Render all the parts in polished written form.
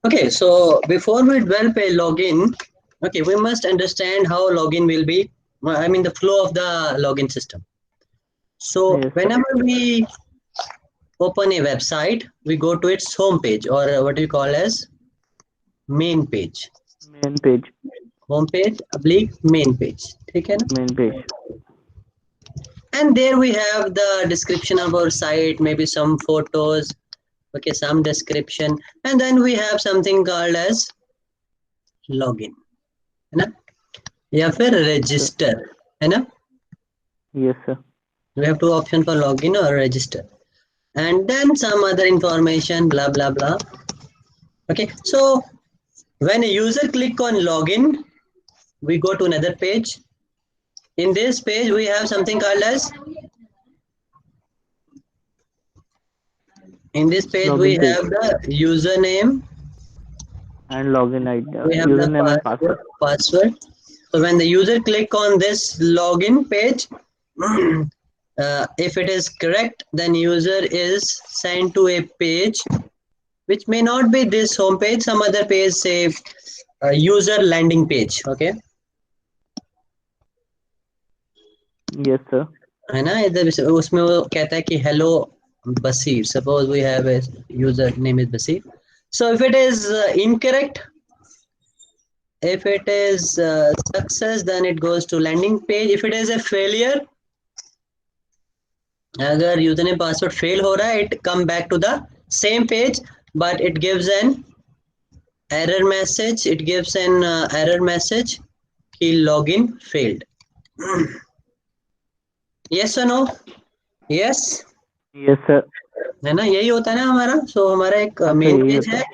Okay, so before we develop a login, okay, we must understand how login will be. I mean, the flow of the login system. So Yes, sir. whenever we open a website, we go to its home page, or what we call as main page. Main page. Home page oblique main page. ठीक है ना? Main page. And there we have the description of our site, maybe some photos, okay, some description, and then we have something called as login, है ना? या फिर Sir. register, है ना? Yes, sir. We have two options for login or register, and then some other information, blah blah blah. Okay, so when a user click on login, we go to another page. In this page, we have something called as, in this page we Login page have the username, and login ID, we have the username and password. password. So when the user click on this login page, if it is correct, then user is sent to a page which may not be this home page, some other page, say user landing page. Okay, Yes, sir. है ना? इधर उसमें वो कहता है कि hello Basir. Suppose we have a user name is Basir. So if it is incorrect, if it is success, then it goes to landing page. If it is a failure, अगर user name password fail हो रहा है, it come back to the same page, but it gives an error message. It gives an error message कि login failed. Yes or no? Yes, Yes, sir. है ना? यही होता है ना हमारा. सो हमारा एक हाँ सर, मेन यही पेज होता है है.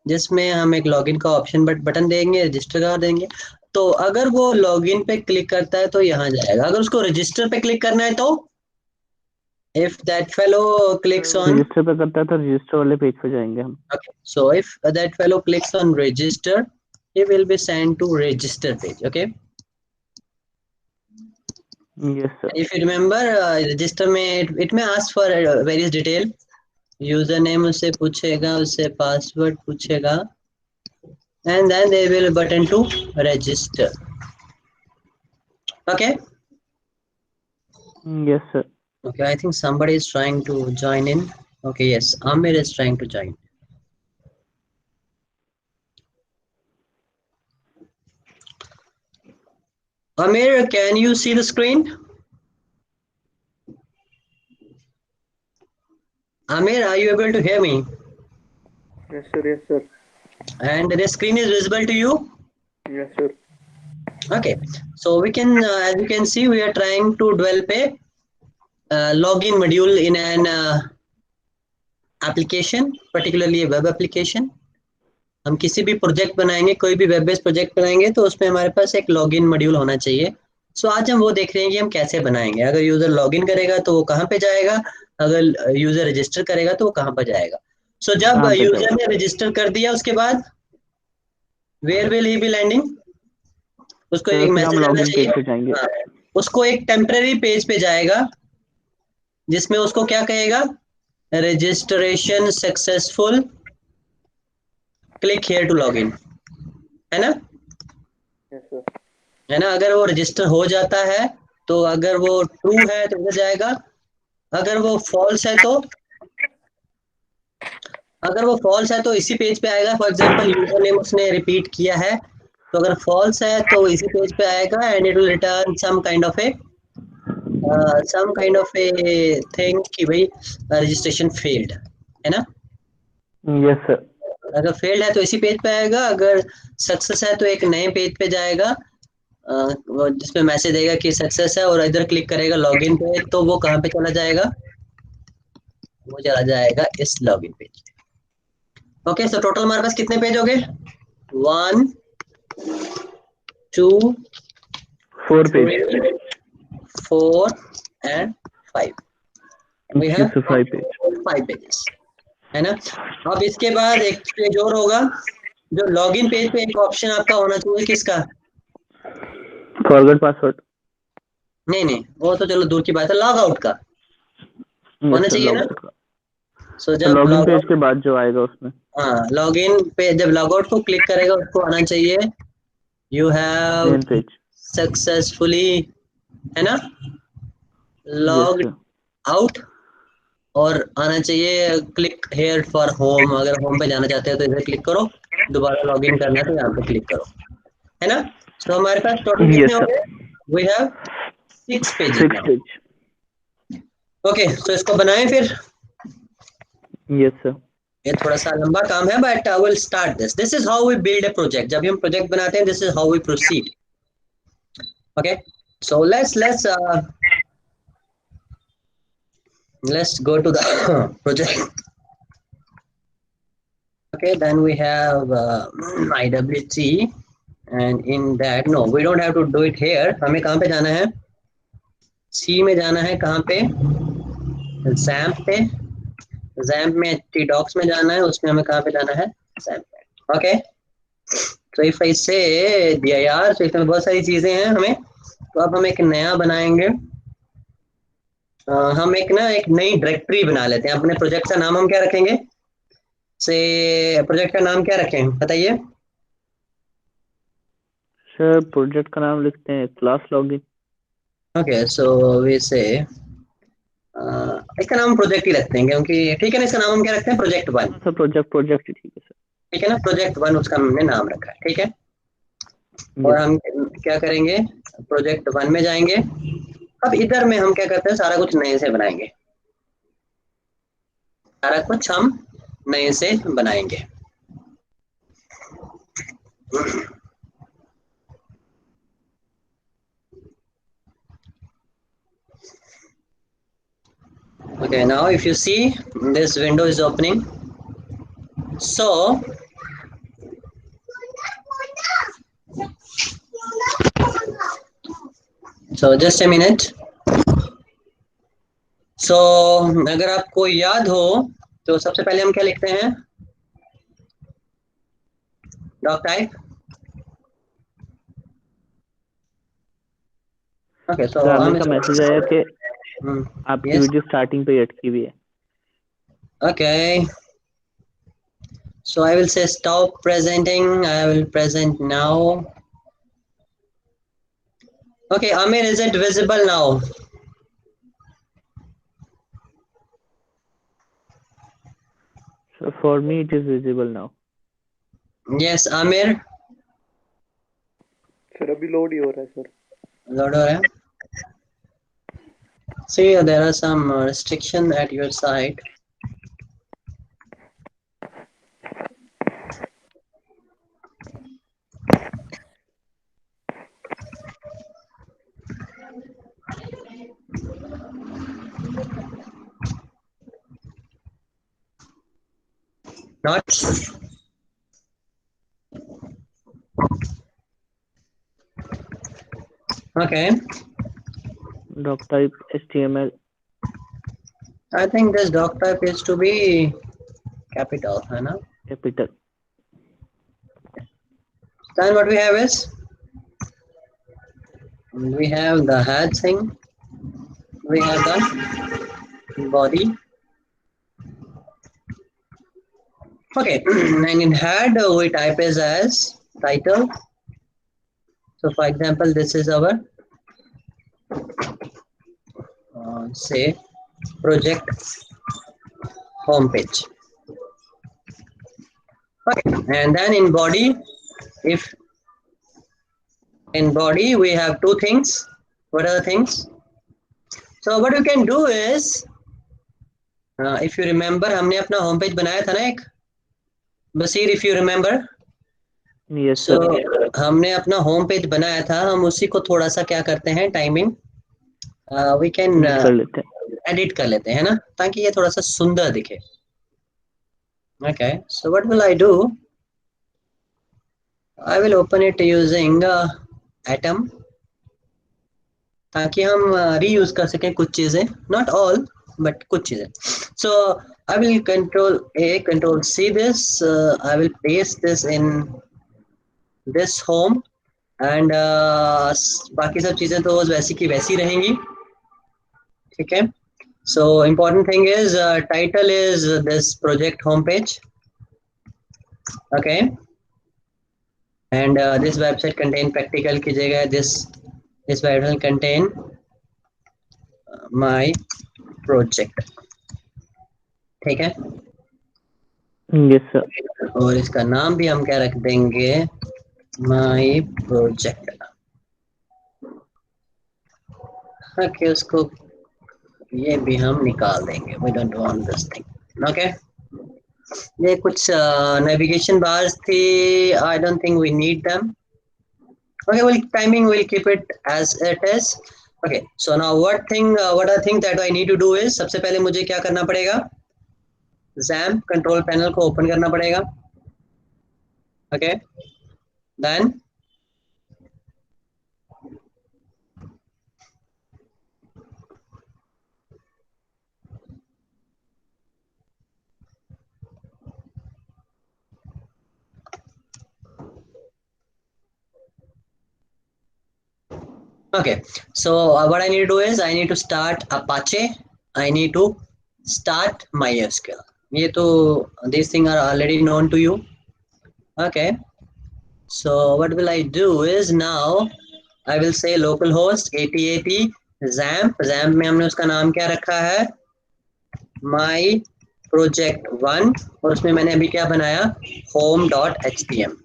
जिसमें हम एक लॉगिन का ऑप्शन बटन देंगे, रजिस्टर का देंगे. तो अगर वो लॉगिन पे क्लिक करता है तो यहाँ जाएगा. अगर उसको रजिस्टर पे क्लिक करना है तो if that fellow अगर clicks वो on, रजिस्टर पे करता है तो रजिस्टर वाले पेज पे जाएंगे हम. okay, so if that fellow clicks on register, he will be sent to register page. Okay, Yes, sir. if you remember, register में it may ask for various detail. User name उससे पूछेगा, उससे password पूछेगा, and then there will be button to register. Okay, Yes, sir. okay, I think somebody is trying to join in. Okay, yes, Amir is trying to join. Amir, can you see the screen? Amir, are you able to hear me? Yes, sir. Yes, sir. And the screen is visible to you? Yes, sir. Okay, so we can, as you can see, we are trying to develop a login module in an application, particularly a web application. हम किसी भी project बनाएंगे, कोई भी web based project बनाएंगे, तो उसमें हमारे पास एक लॉगिन मॉड्यूल होना चाहिए. सो आज हम वो देख रहे हैं कि हम कैसे बनाएंगे. अगर यूजर लॉगिन करेगा तो वो कहाँ पे जाएगा, अगर यूजर रजिस्टर करेगा तो वो कहाँ पर जाएगा. सो जब कहाँ पे यूजर जाएगा? ने रजिस्टर कर दिया, उसके बाद where will he be landing, उसको सर एक फिर हम मैसेज आना लॉगिन चाहिए. पेज पे जाएंगे. हाँ, उसको एक टेम्पररी पेज पे जाएगा जिसमें उसको क्या कहेगा, registration successful, click here to login, है ना? Yes, sir. है ना? अगर वो रजिस्टर हो जाता है तो अगर वो ट्रू है तो इधर जाएगा, अगर वो फॉल्स है तो, अगर वो फॉल्स है तो इसी पेज पे आएगा. फॉर एग्जांपल यूजर नेम उसने रिपीट किया है, तो अगर फॉल्स है तो इसी पेज पे आएगा, and it will return some kind of a thing कि भाई रजिस्ट्रेशन फेल्ड, है ना? Yes sir. अगर फेल्ड है तो इसी पेज पे आएगा, अगर सक्सेस है तो एक नए पेज पे जाएगा जिसमें मैसेज देगा कि सक्सेस है, और इधर क्लिक करेगा लॉगिन पे, तो वो कहाँ पे चला जाएगा, वो चला जाएगा इस login page. Okay, so total हमारे पास कितने पेज हो गए, 1 2 4 page. 3 4 and 5. We have 5 page. 5 pages, है ना? अब इसके बाद एक पेज और होगा, जो लॉगिन पेज पे एक ऑप्शन आपका होना चाहिए, किसका? Forget password. नहीं, वो तो चलो दूर की बात है, लॉग आउट का होना यस सर, चाहिए लॉग ना? आउट का. सो जब लॉगिन लॉग पेज के बाद जो आएगा उसमें, हाँ लॉगिन पे जब लॉग आउट को क्लिक करेगा उसको आना चाहिए you have main page. Successfully, है ना, यस लॉग सर। आउट, और आना चाहिए क्लिक हेयर फॉर होम। अगर होम पे जाना चाहते हो तो इधर क्लिक करो, दोबारा लॉगिन करना है तो यहाँ पे क्लिक करो, है ना। तो हमारे पास टोटल कितने यस हो सर। गए? We have 6 pages 6 now. Page. Okay, तो इसको बनाएं फिर। Yes sir. ये थोड़ा सा लंबा काम है but I will start this. This is how we build a project. जब भी हम प्रोजेक्ट बनाते हैं this is how we proceed. Okay, so let's go to the project. Okay, then we have IWT, and in that no we don't have to do it here. हमें कहाँ पे जाना है? C में जाना है, कहाँ पे? XAMPP पे। XAMPP में tdocs में जाना है, उसमें हमें कहाँ पे जाना है? XAMPP पे। ओके, तो इफ आई से दिया यार, तो इसमें बहुत सारी चीजें हैं हमें। तो अब हम एक नया बनाएंगे। हम एक नई डायरेक्टरी बना लेते हैं। अपने प्रोजेक्ट का नाम हम क्या रखेंगे? से प्रोजेक्ट का नाम क्या रखें बताइए? सर प्रोजेक्ट का नाम लिखते हैं class login. Okay, so we say इसका नाम प्रोजेक्ट ही रखते हैं क्योंकि ठीक है ना। इसका नाम हम क्या रखते हैं? प्रोजेक्ट 1। सर प्रोजेक्ट ही ठीक है सर। ठीक है ना, प्रोजेक्ट 1 उसका हमने नाम रखा है। ठीक है, और यस। हम क्या करेंगे? प्रोजेक्ट 1 में जाएंगे। अब इधर में हम क्या करते हैं? सारा कुछ नए से बनाएंगे। सारा कुछ हम नए से बनाएंगे। Okay, now if you see this window is opening. So just a minute. So अगर आपको याद हो तो सबसे पहले हम क्या लिखते हैं? Doc type. ओके, तो सर हम आमिर का मैसेज आया कि आपकी यस, वीडियो स्टार्टिंग पे ही अटकी हुई है। Okay, so I will say stop presenting. I will present now. Okay, Amir, is it visible now? So for me it is visible now. Yes, Amir, sir अभी load ही हो रहा है sir. load हो रहा है। See, there are some restriction at your side. Not? Okay, Doc type HTML I think this doc type is to be capital, है ना? capital. Then what we have is we have the head thing, we have the body. Okay, and in head we type as title. So for example, this is our say project homepage. Okay, and then in body, if in body we have two things. What are the things? So what you can do is if you remember, हमने अपना home page बनाया था ना एक, बसीर, if you remember. Yes So sir. हमने अपना home page बनाया था, हम उसी को थोड़ा सा क्या करते हैं, टाइमिंग वी कैन एडिट कर लेते हैं। एडिट कर लेते हैं ना, ताकि ये थोड़ा सा सुंदर दिखे। Okay, so what will I do? I will open it using Atom, ताकि हम रीयूज कर सकें कुछ चीजें, नॉट ऑल बट कुछ चीजें। So I will control A, control C this. I will paste this in this home and बाकी सब चीजें तो वैसी की वैसी रहेंगी। ठीक है, So important thing is title is this project homepage. Okay, and this website contain practical कीजिएगा. This website contain my project. ठीक है. Yes, sir. और इसका नाम भी हम क्या रख देंगे, my project. ओके, उसको ये भी हम निकाल देंगे. We don't want this thing. Okay. ये कुछ navigation bars थी. I don't think we need them. Okay, well, timing we'll keep it as it is. Okay, so now what are things that I need to do is, सबसे पहले मुझे क्या करना पड़ेगा, XAMPP control panel को open करना पड़ेगा. Okay, then okay, so what I need to do is I need to start Apache. I need to start MySQL. ये तो these things are already known to you. Okay, so what will I do is now I will say localhost 8080 XAMPP. XAMPP में हमने उसका नाम क्या रखा है, my project 1, और उसमें मैंने अभी क्या बनाया, home.htm.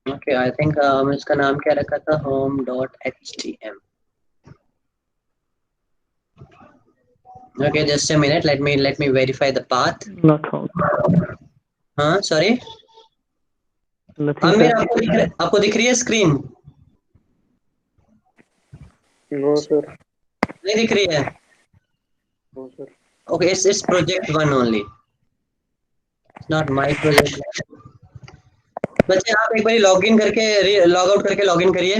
Okay, I think इसका नाम क्या रखा था, home.htm. Okay, just a minute. Let me verify the path. Not home. हाँ, sorry. Nothing, Aamir, sir. आपको दिख रही है स्क्रीन? No, sir. नहीं दिख रही है? No, sir. Okay, it's project 1 only. It's not my project. बच्चे आप एक बार लॉग इन करके लॉग आउट करके लॉग इन करिए.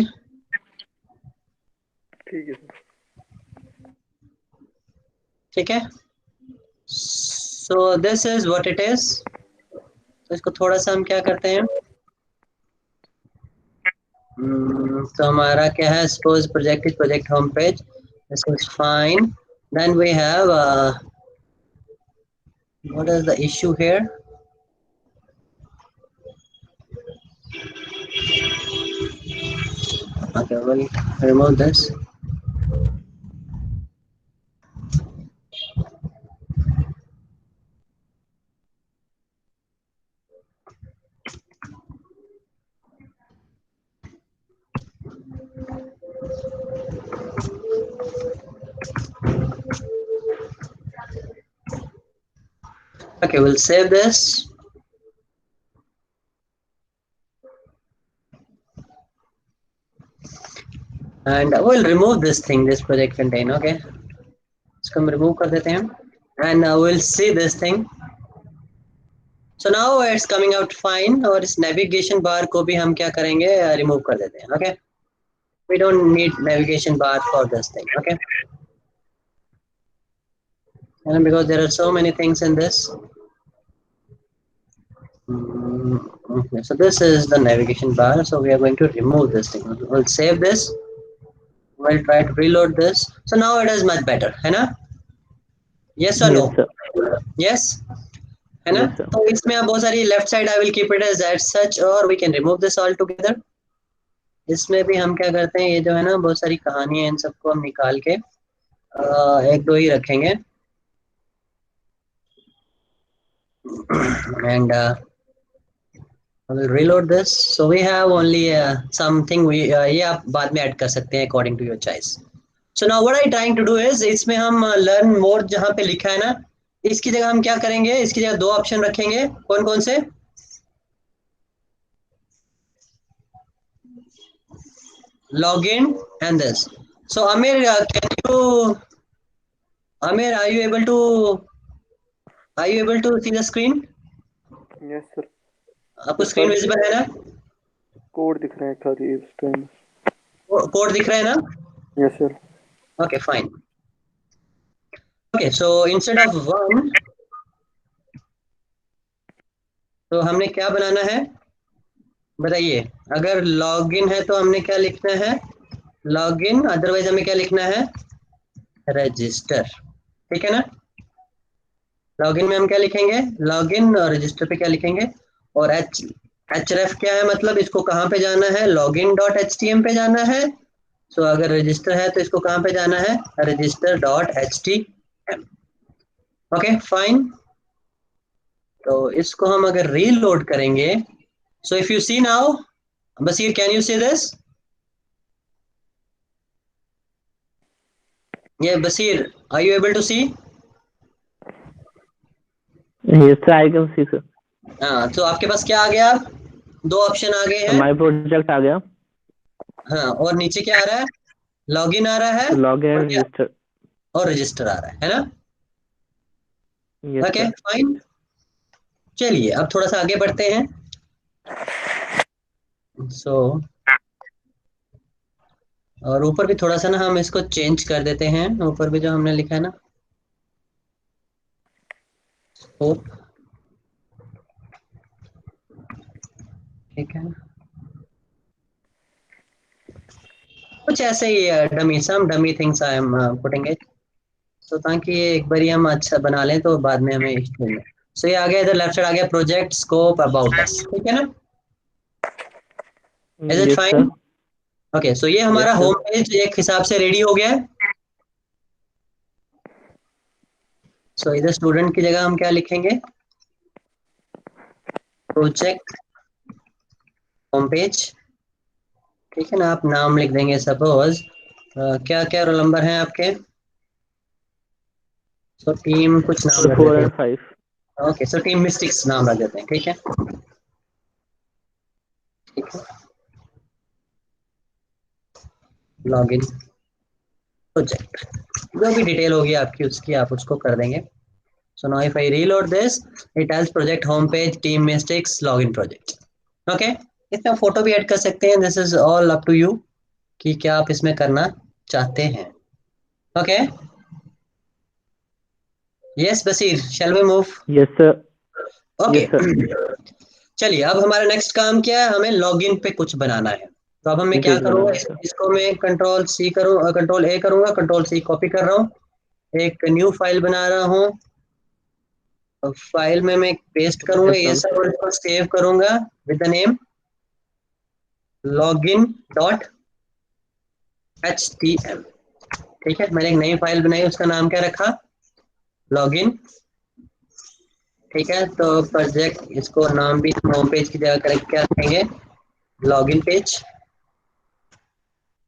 ठीक है सर. ठीक है. So this is what it is. तो इसको थोड़ा सा हम क्या करते हैं, तो हमारा क्या है, suppose project is project home page. This is fine. Then we have what is the issue here? Okay, we'll remove this. Okay, we'll save this. And we'll remove this thing, this project contain. Okay, इसको हम remove कर देते हैं. And we'll see this thing. So now it's coming out fine. और इस navigation bar को भी हम क्या करेंगे, remove कर देते हैं. Okay, we don't need navigation bar for this thing. Okay, and because there are so many things in this. Okay, so this is the navigation bar. So we are going to remove this thing. We'll save this. We'll try to reload this. So now it is much better, है ना? Yes or no? Yes, sir. Yes, है ना? Yes, sir. तो इसमें आप बहुत सारी left side I will keep it as such, or we can remove this all together. इसमें भी हम क्या करते हैं, ये जो है ना बहुत सारी कहानियां, इन सबको हम निकाल के एक दो ही रखेंगे. And I will reload this. So we have only something we ये आप बाद में ऐड कर सकते हैं according to your choice. So now what I trying to do is, इसमें हम learn more जहाँ पे लिखा है ना, इसकी जगह हम क्या करेंगे, इसकी जगह दो ऑप्शन रखेंगे. कौन कौन से? Login and this. So Amir, Amir, are you able to see the screen? Yes, sir. आपको स्क्रीन विजिबल है ना? कोड दिख रहा है खाली इस टाइम. कोड दिख रहा है ना? Yes, sir. Okay, fine. Okay, so instead of 1, तो हमने क्या बनाना है बताइए. अगर लॉगिन है तो हमने क्या लिखना है, लॉगिन. अदरवाइज हमें क्या लिखना है, रजिस्टर. ठीक है ना। लॉगिन में हम क्या लिखेंगे, लॉगिन, और रजिस्टर पे क्या लिखेंगे, और href क्या है, मतलब इसको कहाँ पे जाना है, login.htm पे जाना है। सो अगर रजिस्टर है तो इसको कहाँ पे जाना है, register.htm। Okay fine. तो इसको हम अगर रीलोड करेंगे, so if you see now, Basir can you see this, ये Basir, are you able to see? Yes, sir, I can see, sir. हाँ, तो आपके पास क्या आ गया, दो ऑप्शन आ गए हैं। My project आ गया, हाँ, और नीचे क्या आ रहा है, लॉगिन आ रहा है, log और and क्या, register. और रजिस्टर आ रहा है ना। Yes, okay sir. फाइन। चलिए अब थोड़ा सा आगे बढ़ते हैं। सो और ऊपर भी थोड़ा सा ना हम इसको चेंज कर देते हैं, ऊपर भी जो हमने लिखा है ना, होप, ठीक है, कुछ ऐसे ही dummy, some dummy things I am putting it, तो ताकि ये एक बार हम अच्छा बना लें तो बाद में हमें इश्यू नहीं। सो ये आ गया, इधर लेफ्ट साइड आ गया, प्रोजेक्ट स्कोप अबाउट अस, ठीक है ना, is it Yes, fine? sir. Okay, so ये Yes, हमारा sir. होम पेज एक हिसाब से रेडी हो गया है। सो इधर स्टूडेंट की जगह हम क्या लिखेंगे, प्रोजेक्ट होम पेज, ठीक है ना। आप नाम लिख देंगे, सपोज क्या क्या रोल नंबर हैं आपके, सो टीम कुछ नाम रख 4 देते and 5. हैं। ओके, सो टीम मिस्टिक्स नाम रख देते हैं, ठीक है, ठीक है। लॉगिन प्रोजेक्ट, जो भी डिटेल होगी आपकी उसकी आप उसको कर देंगे। So now if I reload this, it has project home page, team Mystics, login project. Okay, इसमें आप फोटो भी ऐड कर सकते हैं, this is all up to you कि क्या आप इसमें करना चाहते हैं। Okay, yes Basir, shall we move? Yes, sir. Okay, Yes, sir. चलिए अब हमारा नेक्स्ट काम क्या है, हमें लॉगिन पे कुछ बनाना है। तो अब मैं क्या पेज करूंगा, बनाना था. इसको मैं कंट्रोल सी करूँ, कंट्रोल ए करूंगा, कंट्रोल सी कॉपी कर रहा हूँ, एक न्यू फाइल बना रहा हूँ, फाइल में मैं पेस्ट करूंगा Yes, ये ma'am. सब, और इसको सेव करूंगा with the name login dot htm। ठीक है, मैंने एक नई फाइल बनाई, उसका नाम क्या रखा, लॉगिन। ठीक है, तो प्रोजेक्ट, इसको नाम भी होम पेज की जगह करेक्ट क्या रखेंगे, login page.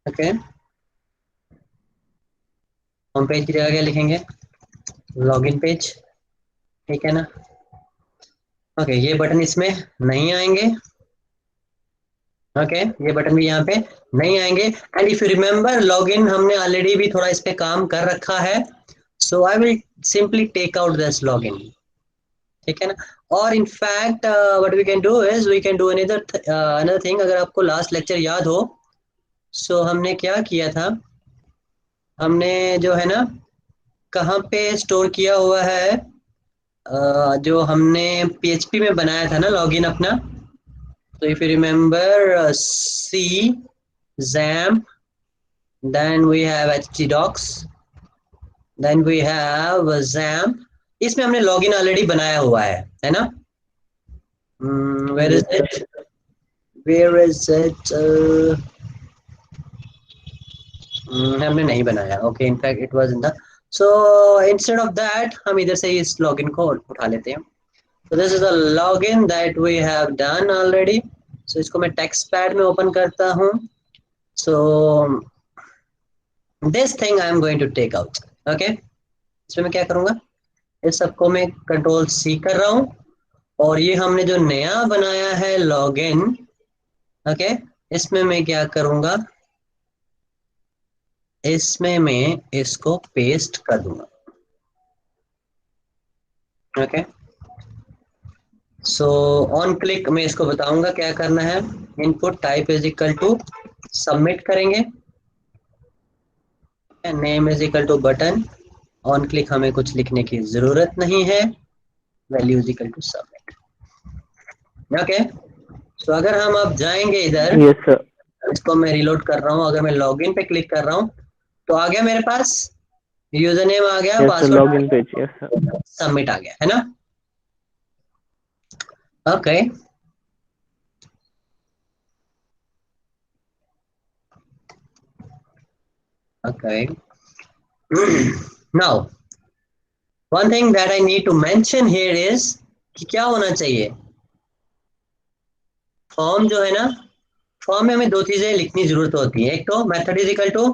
Okay, home page की जगह क्या लिखेंगे, लॉगिन पेज, ठीक है ना। ओके, ये बटन इसमें नहीं आएंगे, ओके, ये बटन भी यहाँ पे नहीं आएंगे। And if you remember, login हमने ऑलरेडी भी थोड़ा इस पे काम कर रखा है, so I will simply take out this login, ठीक है ना। और in fact what we can do is we can do another thing, अगर आपको लास्ट लेक्चर याद हो, सो हमने क्या किया था, हमने जो है ना, कहाँ पे स्टोर किया हुआ है, जो हमने PHP में बनाया था ना लॉगिन अपना। तो if you remember, C XAMPP, then we have htdocs, then we have XAMPP, इसमें हमने लॉगिन ऑलरेडी बनाया हुआ है ना। Where Yes, is sir. It, where is it, हमने नहीं बनाया, okay, in fact it was in the, so instead of that हम इधर से इस लॉगिन को उठा लेते हैं। So this is a login that we have done already. So इसको मैं टेक्स्ट पैड में ओपन करता हूँ। So this thing I am going to take out. Okay? इसमें मैं क्या करूँगा, इस सबको मैं कंट्रोल C कर रहा हूँ, और ये हमने जो नया बनाया है लॉगिन, ओके, इसमें मैं क्या करूँगा, इसमें मैं इसको पेस्ट कर दूंगा। ओके, सो ऑन क्लिक मैं इसको बताऊंगा क्या करना है, input type is equal to submit करेंगे, name is equal to button, on click हमें कुछ लिखने की जरूरत नहीं है, value is equal to submit. Okay, so अगर हम अब जाएंगे इधर, Yes, sir. इसको मैं रिलोड कर रहा हूँ, अगर मैं लॉगिन पे क्लिक कर रहा हूँ तो आ गया मेरे पास, यूजर नेम आ गया, yes sir, password login page, yes sir. Submit आ गया, है ना? Okay, okay. Now one thing that I need to mention here is कि क्या होना चाहिए। फॉर्म जो है ना, फॉर्म में हमें दो चीजें लिखनी जरूरत होती है। एक तो method is equal to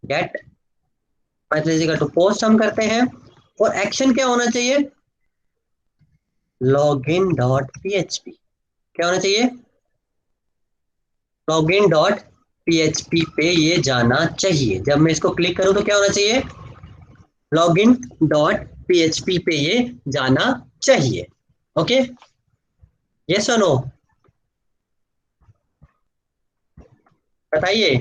get, method is equal to post हम करते हैं, और एक्शन क्या होना चाहिए, लॉगिन डॉट पीएचपी। क्या होना चाहिए, लॉगिन डॉट पीएचपी पे ये जाना चाहिए। जब मैं इसको क्लिक करूं तो क्या होना चाहिए, लॉगिन डॉट पीएचपी पे ये जाना चाहिए। ओके, यस और नो, बताइए।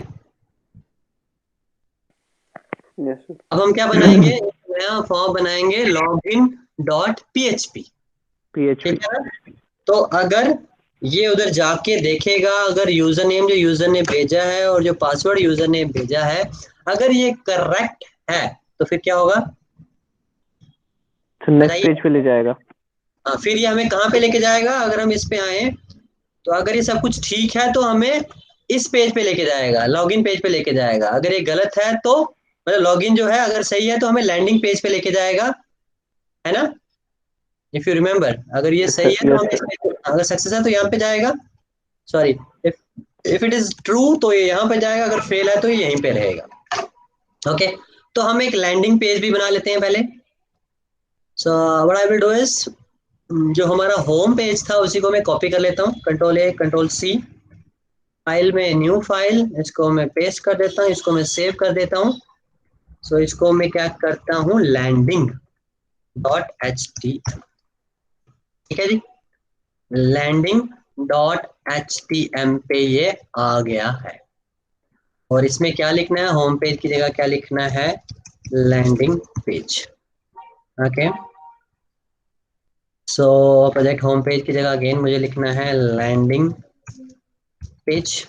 Yes, sir. अब हम क्या बनाएंगे, एक नया फॉर्म बनाएंगे, लॉगिन डॉट पीएचपी, PHP। ठीक है ना? तो अगर ये उधर जाके देखेगा, अगर यूजर नेम जो यूजर ने भेजा है और जो पासवर्ड यूजर ने भेजा है अगर ये करेक्ट है तो फिर क्या होगा, तो नेक्स्ट बताइए। पेज पे ले जाएगा। हाँ, फिर ये हमें कहाँ पे लेके जाएगा, अगर हम इस पे आए तो अगर ये सब कुछ ठीक है तो हमें इस पेज पे लेके जाएगा, लॉगिन पेज पे लेके जाएगा। अगर ये गलत है तो मतलब लॉगिन जो है अगर सही है तो हमें लैंडिंग पेज पे लेके जाएगा, है ना? इफ यू रिमेम्बर, अगर ये यस सही सर, है तो यस हमें इस सर। पे, अगर सक्सेस है तो यहाँ पे जाएगा, sorry, if if it is true तो ये यहाँ पे जाएगा, अगर फेल है तो ये यहीं पे रहेगा। ओके, तो हम एक लैंडिंग पेज भी बना लेते हैं पहले। So what I will do is, जो हमारा होम पेज था उसी को मैं कॉपी कर लेता हूँ, control A control C, file में न्यू फाइल, इसको मैं पेस्ट कर देता हूँ, इसको मैं सेव कर देता हूँ। सो इसको मैं क्या करता हूँ, लैंडिंग डॉट एच टी, ठीक है जी, landing dot H T M पे ये आ गया है। और इसमें क्या लिखना है, होम पेज की जगह क्या लिखना है, landing page. Okay, so project home page की जगह अगेन मुझे लिखना है लैंडिंग पेज,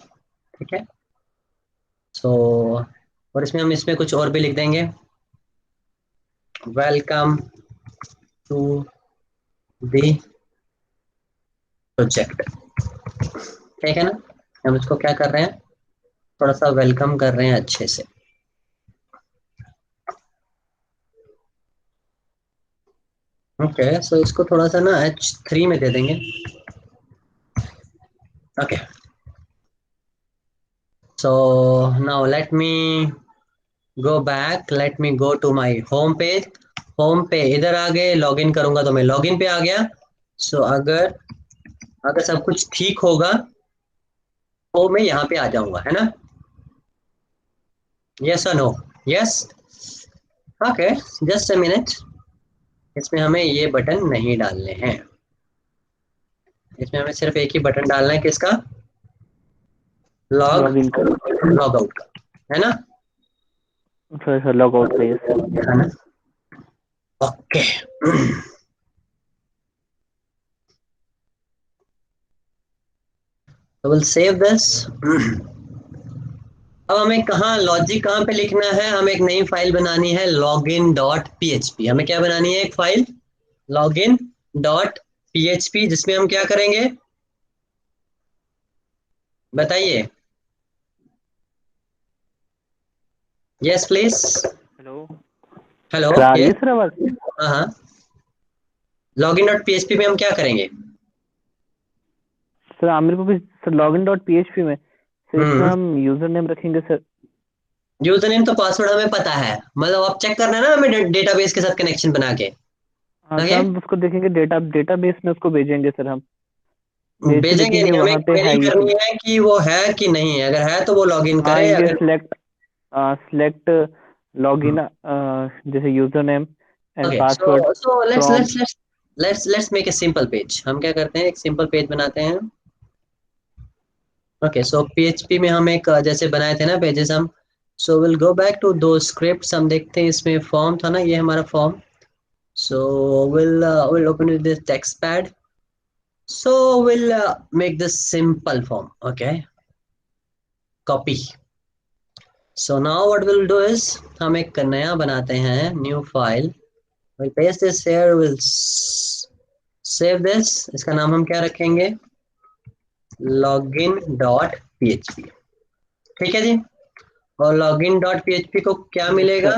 ठीक है। सो और इसमें हम इसमें कुछ और भी लिख देंगे, वेलकम टू दी प्रोजेक्ट, ठीक है ना? हम इसको क्या कर रहे हैं, थोड़ा सा वेलकम कर रहे हैं अच्छे से। ओके, सो इसको थोड़ा सा ना H3 में दे देंगे। Okay, so now let me go back, let me go to my home page. Home पे इधर आ गए, लॉगिन करूंगा तो मैं लॉगिन पे आ गया। सो अगर अगर सब कुछ ठीक होगा तो मैं यहाँ पे आ जाऊंगा, है ना? यस और no, yes. Okay, just a minute, इसमें हमें ये बटन नहीं डालने हैं, इसमें हमें सिर्फ एक ही बटन डालना है, किसका, लॉग लॉगिन कर। लॉग आउट का, है ना? सर सर, लॉग आउट का, यस सर। है ना? ओके, तो विल सेव दिस। अब हमें कहाँ लॉजिक कहाँ पे लिखना है, हमें एक नई फाइल बनानी है, लॉगिन डॉट पीएचपी। हमें क्या बनानी है, एक फाइल लॉगिन डॉट पीएचपी, जिसमें हम क्या करेंगे, बताइए। Yes please, hello hello, sir, आ रही है यस, सर आवाज? हाँ हाँ, लॉगिन डॉट पीएचपी में हम क्या करेंगे, सर आमिर को भी सर, लॉगिन डॉट PHP में सर, इसमें हम्म, हम यूजर नेम रखेंगे सर। यूजर नेम तो पासवर्ड हमें पता है, मतलब आप चेक करना है ना हमें डेटाबेस के साथ कनेक्शन बना के। हाँ सर, ओके, हम उसको देखेंगे, डेटाबेस में उसको भेजेंगे सर हम। बेस पे भेजेंगे देखेंगे नहीं, हमें वहाँ पे है क्वेरी ये करनी सब। है कि वो है कि नहीं है, अगर है तो वो लॉगिन हाँ, करे, इनके अगर सिलेक्ट लॉगिन, जैसे user name and okay, password so let's from. Let's let's let's let's make a simple page. हम क्या करते हैं, एक सिंपल पेज बनाते हैं। ओके, सो पीएचपी में हम एक जैसे बनाए थे ना पेजेस हम, so will go back to दो स्क्रिप्ट्स, हम देखते हैं इसमें फॉर्म था ना, ये हमारा form. So will open with this text pad, so will make this simple form. Okay, copy, so now what will do is हम एक नया बनाते हैं new file, we'll paste this here, we'll save this, इसका नाम हम क्या रखेंगे, login.php। ठीक है जी। और login.php को क्या मिलेगा,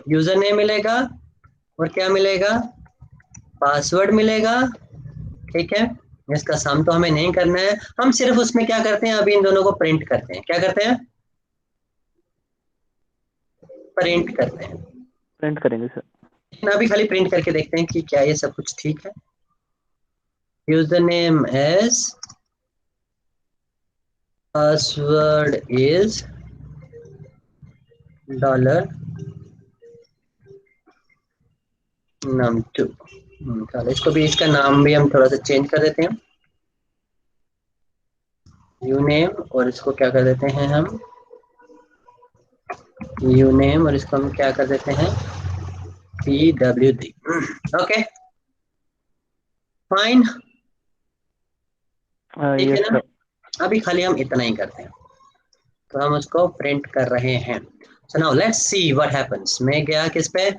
यूजर नेम मिलेगा और क्या मिलेगा, पासवर्ड मिलेगा। ठीक है, इसका सम तो हमें नहीं करना है, हम सिर्फ उसमें क्या करते हैं, अभी इन दोनों को प्रिंट करते हैं। क्या करते हैं, प्रिंट करते हैं। प्रिंट करेंगे सर। लेकिन अभी खाली प्रिंट करके देखते हैं कि क्या ये सब कुछ ठीक है। User name is, password is $num2। चलो इसको भी, इसका नाम भी हम थोड़ा सा चेंज कर देते हैं, यूनेम, और इसको क्या कर देते हैं हम, यूनेम, और इसको हम क्या कर देते हैं, pwd। ओके फाइन, ठीक है यस ना। सर। अभी खाली हम इतना ही करते हैं, तो हम उसको प्रिंट कर रहे हैं। So now let's see what happens. मैं गया किस पे,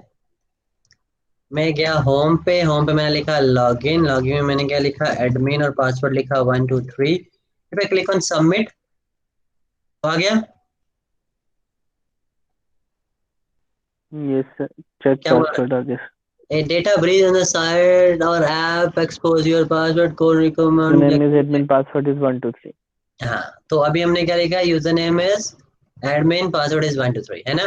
मैं गया होम पे, होम पे मैंने लिखा लॉगिन, लॉगिन में मैंने क्या लिखा, एडमिन, और पासवर्ड लिखा 123। फिर मैं क्लिक ऑन सबमिट, आ गया। यस सर, चेक क्या बोल पासवर्ड आ गया। A data breach on the site or app expose your password code recommend। Name is admin, password is 123। हाँ, तो अभी हमने क्या लिखा, user name is admin, password is 123, है ना।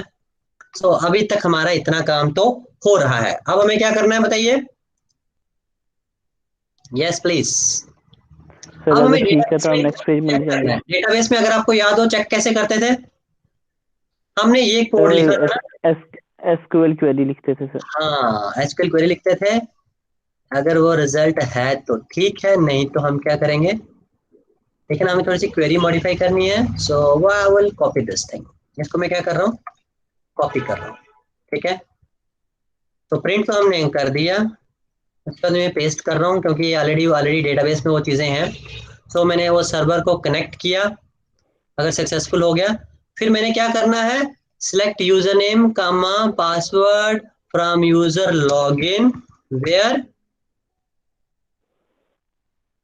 सो अभी तक हमारा इतना काम तो हो रहा है। अब हमें क्या करना है बताइए। Yes please. सर अब अगर हमें ठीक है डेटाबेस तो हम में नेक्स्ट पेज चेक मिल करना जाएंगे। है। डेटाबेस में अगर आपको याद हो, चेक कैसे करते थे, हमने ये कोड लिखा सर था ना। एसक्यूएल क्वेरी लिखते थे सर। हाँ, एसक्यूएल क्वेरी लिखते थे। अगर वो रिजल्ट है तो ठीक है, नहीं तो हम क्या करेंगे, लेकिन हमें थोड़ी सी क्वेरी मॉडिफाई करनी है। So I will copy this thing, इसको मैं क्या कर रहा हूँ, कॉपी कर रहा हूँ। ठीक है, तो प्रिंट तो हमने कर दिया, उसके बाद मैं पेस्ट कर रहा हूँ, क्योंकि ये ऑलरेडी ऑलरेडी डेटाबेस में वो चीज़ें हैं। सो मैंने वो सर्वर को कनेक्ट किया, अगर सक्सेसफुल हो गया, फिर मैंने क्या करना है, select user name comma password from user login where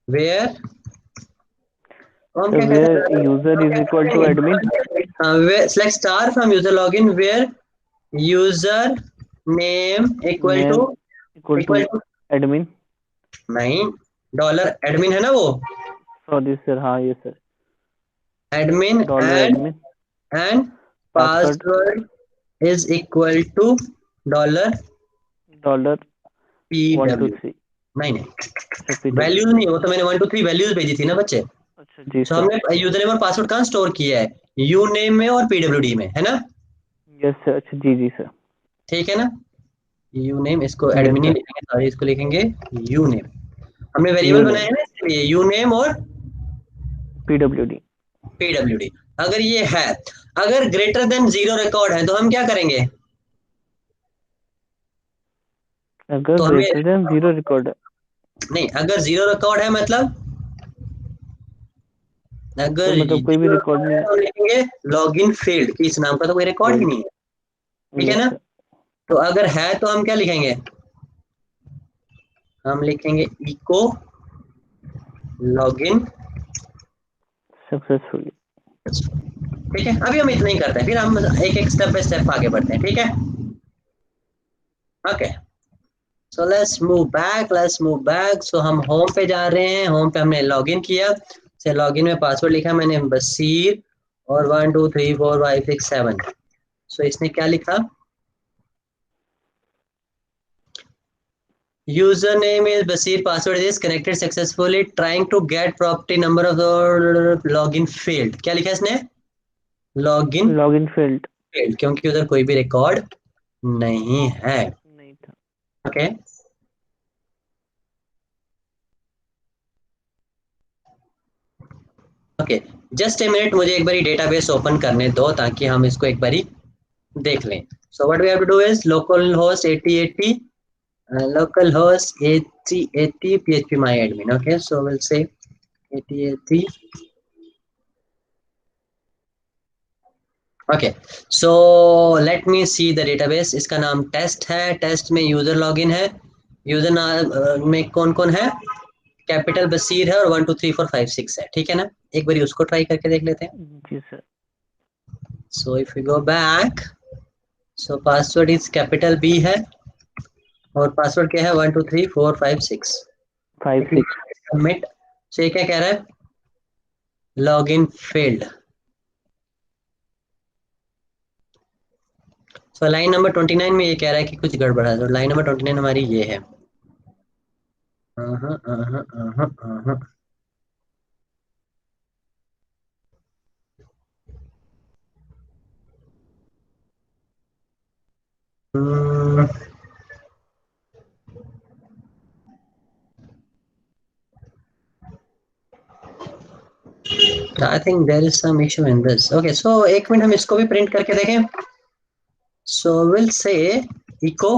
where, हम सर क्या where user is equal to admin. करेंगे, select star from user login where user name name equal to equal to, admin. नहीं, dollar admin है ना वो, sorry sir, हाँ ये sir, admin dollar admin, and password password is equal to dollar dollar pw। 123। नहीं नहीं, अच्छा PW. Values नहीं, वो तो मैंने 1 2 3 वैल्यूज भेजी थी ना बच्चे। अच्छा जी तो सर। हमने यूजर नेम और पासवर्ड कहाँ स्टोर किया है, यू नेम में और pwd में, है ना। यस सर, अच्छा जी जी सर। ठीक है ना, यू नेम, इसको यस एडमिन ही सर। लिखेंगे, सॉरी, इसको लिखेंगे यू नेम। हमने यू वेरिएबल बनाया नेम है ना इसके लिए, यू नेम और पीडब्ल्यूडी। pwd। अगर ये है, अगर ग्रेटर देन 0 रिकॉर्ड है तो हम क्या करेंगे, अगर तो हमें, ग्रेटर देन 0 रिकॉर्ड है नहीं, अगर 0 रिकॉर्ड है मतलब, सर, अगर मतलब कोई भी 0 रिकॉर्ड रिकॉर्ड नहीं है है। तो हम लिखेंगे लॉगिन फेल्ड, कि इस नाम का तो कोई रिकॉर्ड ही फेल्ड। नहीं है। ठीक है यस ना, सर। तो अगर है तो हम क्या लिखेंगे, हम लिखेंगे इको लॉगिन। सक्सेसफुली। ठीक है, अभी हम इतना ही करते हैं, फिर हम एक एक स्टेप बाय स्टेप आगे बढ़ते हैं। ठीक है, okay. So let's move back. So हम होम पे जा रहे हैं, होम पे हमने लॉगिन किया, से लॉगिन में पासवर्ड लिखा मैंने बसीर, और 1 2 3 4 5 6 7। सो इसने क्या लिखा, user name is Basir, password is connected successfully, trying to get property number of login field. क्या लिखा इसने, लॉगिन लॉगिन फेल्ड। फील्ड, क्योंकि उधर कोई भी रिकॉर्ड नहीं है। नहीं था। Okay, okay, just a minute, मुझे एक बारी डेटाबेस ओपन करने दो ताकि हम इसको एक बारी देख लें। So what we have to do is local host 8080, local host 8080 php my admin। Okay, so will say 8080 okay, so let me see the database. इसका नाम टेस्ट है, टेस्ट में यूजर लॉगिन है, यूजर में कौन कौन है, कैपिटल बसीर है और 1 2 3 4 5 6 है, ठीक है ना। एक बार उसको ट्राई करके देख लेते हैं। जी sir. So if you go back, so password is capital B है और पासवर्ड क्या है 1 2 3 4 5 6। 5 6। सबमिट। सो ये क्या कह रहा है, login failed. So line number 29 में ये कह रहा है कि कुछ गड़बड़ है। तो लाइन नंबर 29 हमारी ये है। अहं, अहं, अहं, अहं। Hmm, I think there is some issue in this. Okay, so एक मिनट हम इसको भी प्रिंट करके देखें। So we'll say echo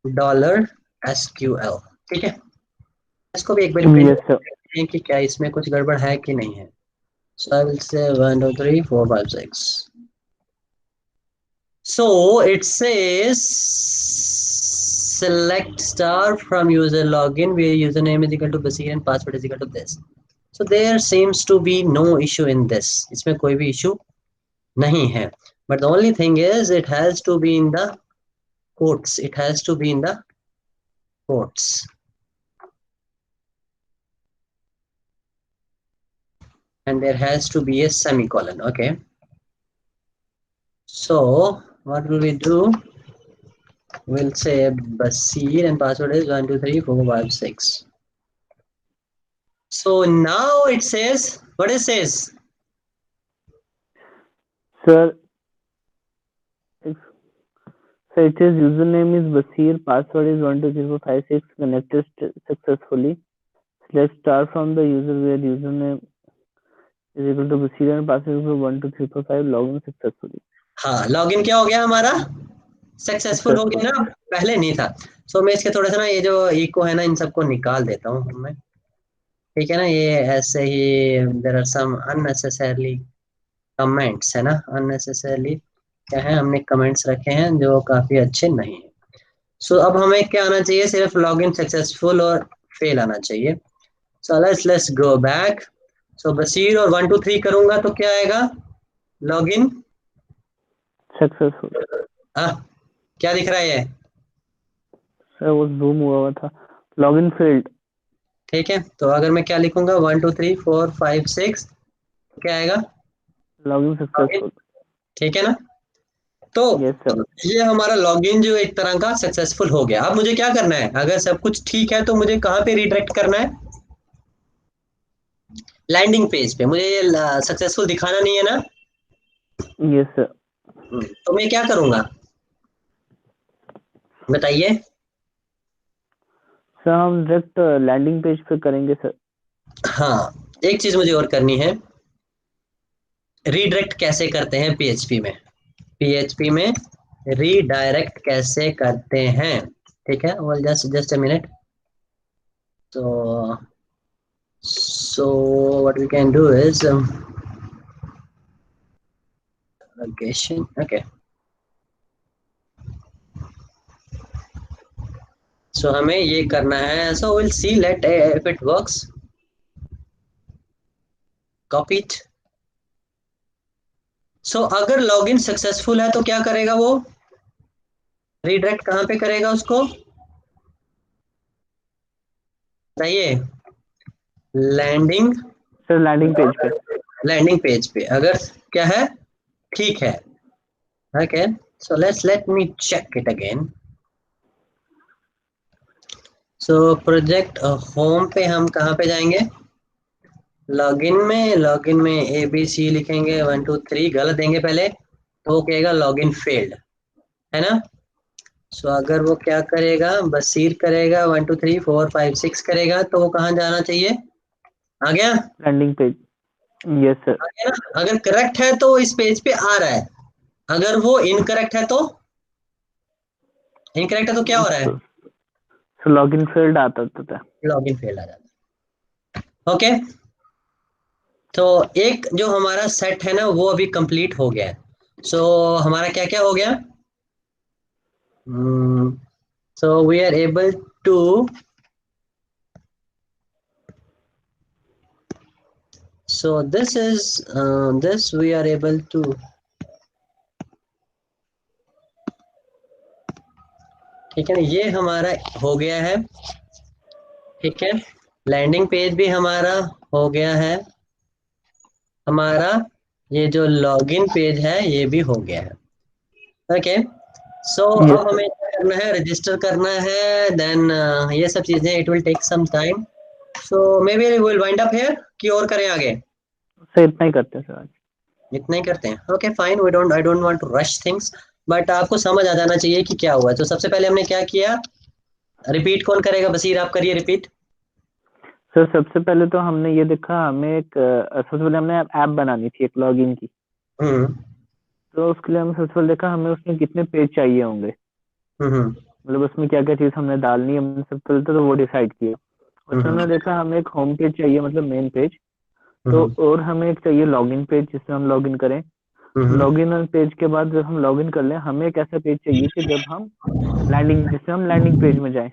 dollar SQL, ठीक है। इसको भी एक बार प्रिंट यस सर। करते हैं कि क्या इसमें कुछ गड़बड़ है कि नहीं है। So I will say 1 2 3 4 5 6. So it says select star from user login where username is equal to Basir and password is equal to this. So there seems to be no issue in this. इसमें कोई भी issue नहीं है, but the only thing is it has to be in the quotes. It has to be in the quotes. And there has to be a semicolon. Okay. So what will we do? We'll say Basir and password is 1 2 3 4 5 6. So now it says, what it says? Sir it is username is Basir, password is 1 2 3 4 5 6, connected successfully. Select star from the user where username is equal to Basir and password is 1 2 3 4 5, login successfully. हाँ, login क्या हो गया हमारा, successful हो Successful. गया ना, पहले नहीं था। सो मैं इसके थोड़ा सा ना ये जो इको है ना इन सबको निकाल देता हूँ मैं, ठीक है ना। ये ऐसे ही there are some unnecessarily comments है ना, अननेसेसरली क्या है, हमने कमेंट्स रखे हैं जो काफी अच्छे नहीं है। सो अब हमें क्या आना चाहिए, सिर्फ लॉगिन सक्सेसफुल और फेल आना चाहिए। So let's go back. सो बसीर और 1 2 3 करूंगा तो क्या आएगा, लॉगिन Successful. क्या दिख रहा है ये, सर वो जूम हुआ था। Login failed. ठीक है। तो अगर मैं क्या लिखूंगा 1 2 3 4 5 6, क्या आएगा, लॉगिन लॉगिन, सक्सेसफुल। ठीक है ना। तो यस सर। ये हमारा लॉगिन जो एक तरह का सक्सेसफुल हो गया। अब मुझे क्या करना है, अगर सब कुछ ठीक है तो मुझे कहाँ पे रिडायरेक्ट करना है, लैंडिंग पेज पे। मुझे ये सक्सेसफुल दिखाना नहीं है ना। Yes sir. तो मैं क्या करूंगा बताइए। सर हम डायरेक्ट लैंडिंग पेज पे करेंगे सर। हाँ, एक चीज मुझे और करनी है, रीडायरेक्ट कैसे करते हैं पीएचपी में, पीएचपी में रीडायरेक्ट कैसे करते हैं, ठीक है। well just a minute. So what we can do is location, okay. So हमें ये करना है, so we'll see let if it works. Copy it. So अगर लॉगिन सक्सेसफुल है तो क्या करेगा वो, रीडायरेक्ट कहाँ पे करेगा उसको बताइए, लैंडिंग, सर लैंडिंग पेज पे। लैंडिंग पेज पे। अगर क्या है, ठीक है, okay. So let me check it again. So project home पे हम कहाँ पे जाएंगे, लॉगिन में ABC लिखेंगे 1 2 3, गलत देंगे पहले तो वो कहेगा लॉगिन फेल्ड, है ना। सो अगर वो क्या करेगा, बसीर करेगा 1 2 3 4 5 6 करेगा तो वो कहाँ जाना चाहिए, आ गया, लैंडिंग पेज। Yes sir. आ गया ना। अगर करेक्ट है तो इस पेज पे आ रहा है, अगर वो इनकरेक्ट है तो, इनकरेक्ट है तो क्या हो रहा है, सर लॉगिन फेल्ड आता था। लॉगिन फेल आ जाता है। ओके, तो एक जो हमारा सेट है ना वो अभी कंप्लीट हो गया है। सो हमारा क्या क्या हो गया? So we are able to so this is this we are able to ठीक है ना, ये हमारा हो गया है। ठीक है, लैंडिंग पेज भी हमारा हो गया है। हमारा ये जो लॉगिन पेज है ये भी हो गया है। ओके, सो Yes, अब sir. हमें क्या करना है, रजिस्टर करना है, देन ये सब चीजें it will take some time. So maybe we will wind up here कि और करें आगे? सर इतना ही करते हैं सर आज। इतना ही करते हैं। Okay fine, we don't I don't want to rush things, but आपको समझ आ जाना चाहिए कि क्या हुआ। तो सबसे पहले हमने क्या किया, रिपीट कौन करेगा? बसीर आप करिए रिपीट। सर सबसे पहले तो हमने ये देखा, हमें एक सबसे पहले हमने ऐप बनानी थी एक लॉगिन की। हम्म तो उसके लिए हमने सबसे पहले देखा हमें उसमें कितने पेज चाहिए होंगे, हम्म मतलब उसमें क्या क्या चीज हमने डालनी है, हमने सबसे पहले तो वो डिसाइड किया। उसमें हम्म हमने देखा हमें एक होम पेज चाहिए, मतलब मेन पेज। तो हम्म और हमें एक चाहिए लॉगिन पेज जिससे हम लॉगिन करें। हम्म लॉगिन पेज के बाद जब हम लॉगिन कर लें, हमें एक ऐसा पेज चाहिए कि जब हम लैंडिंग, जिससे हम लैंडिंग पेज में जाएं।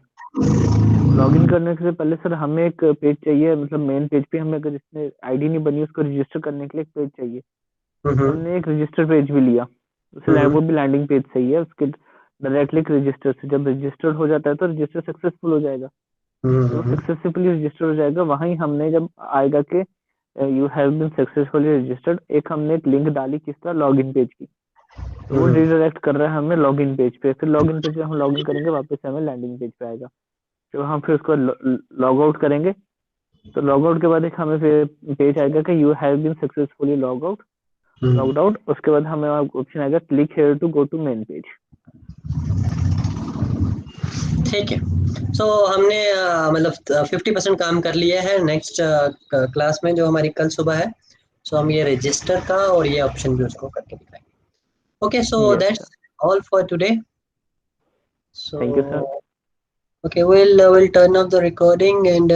लॉगिन करने से पहले सर हमें एक पेज चाहिए, मतलब मेन पेज पे हमें, अगर जिसमें आईडी नहीं बनी उसको रजिस्टर करने के लिए एक पेज चाहिए। तो हम्म हमने एक रजिस्टर पेज भी लिया, वो भी लैंडिंग पेज सही है उसके। डायरेक्टली रजिस्टर से जब रजिस्टर्ड हो जाता है तो रजिस्टर सक्सेसफुल हो जाएगा। तो वो हम्म सक्सेसफुली रजिस्टर हो जाएगा। वहीं हमने जब आएगा कि you have been successfully registered, एक हमने एक लिंक डाली किस तरह, लॉगिन पेज की। तो वो रिडायरेक्ट कर रहा है हमें लॉगिन पेज पे। फिर लॉगिन पेज पे हम लॉगिन करेंगे, वापस से हमें लैंडिंग पेज पे आएगा। तो हम फिर उसको लॉग आउट करेंगे। तो लॉग आउट के बाद एक हमें फिर पेज आएगा कि you have been successfully logged out. उसके बाद हमें ऑप्शन आएगा click here to go to main page. ठीक है। सो हमने मतलब 50% काम कर लिया है। नेक्स्ट क्लास में जो हमारी कल सुबह है, सो हम ये रजिस्टर का और ये ऑप्शन भी उसको करके दिखाएंगे। Okay, so yes sir, that's all for today. So thank you sir. okay, we'll turn off the recording and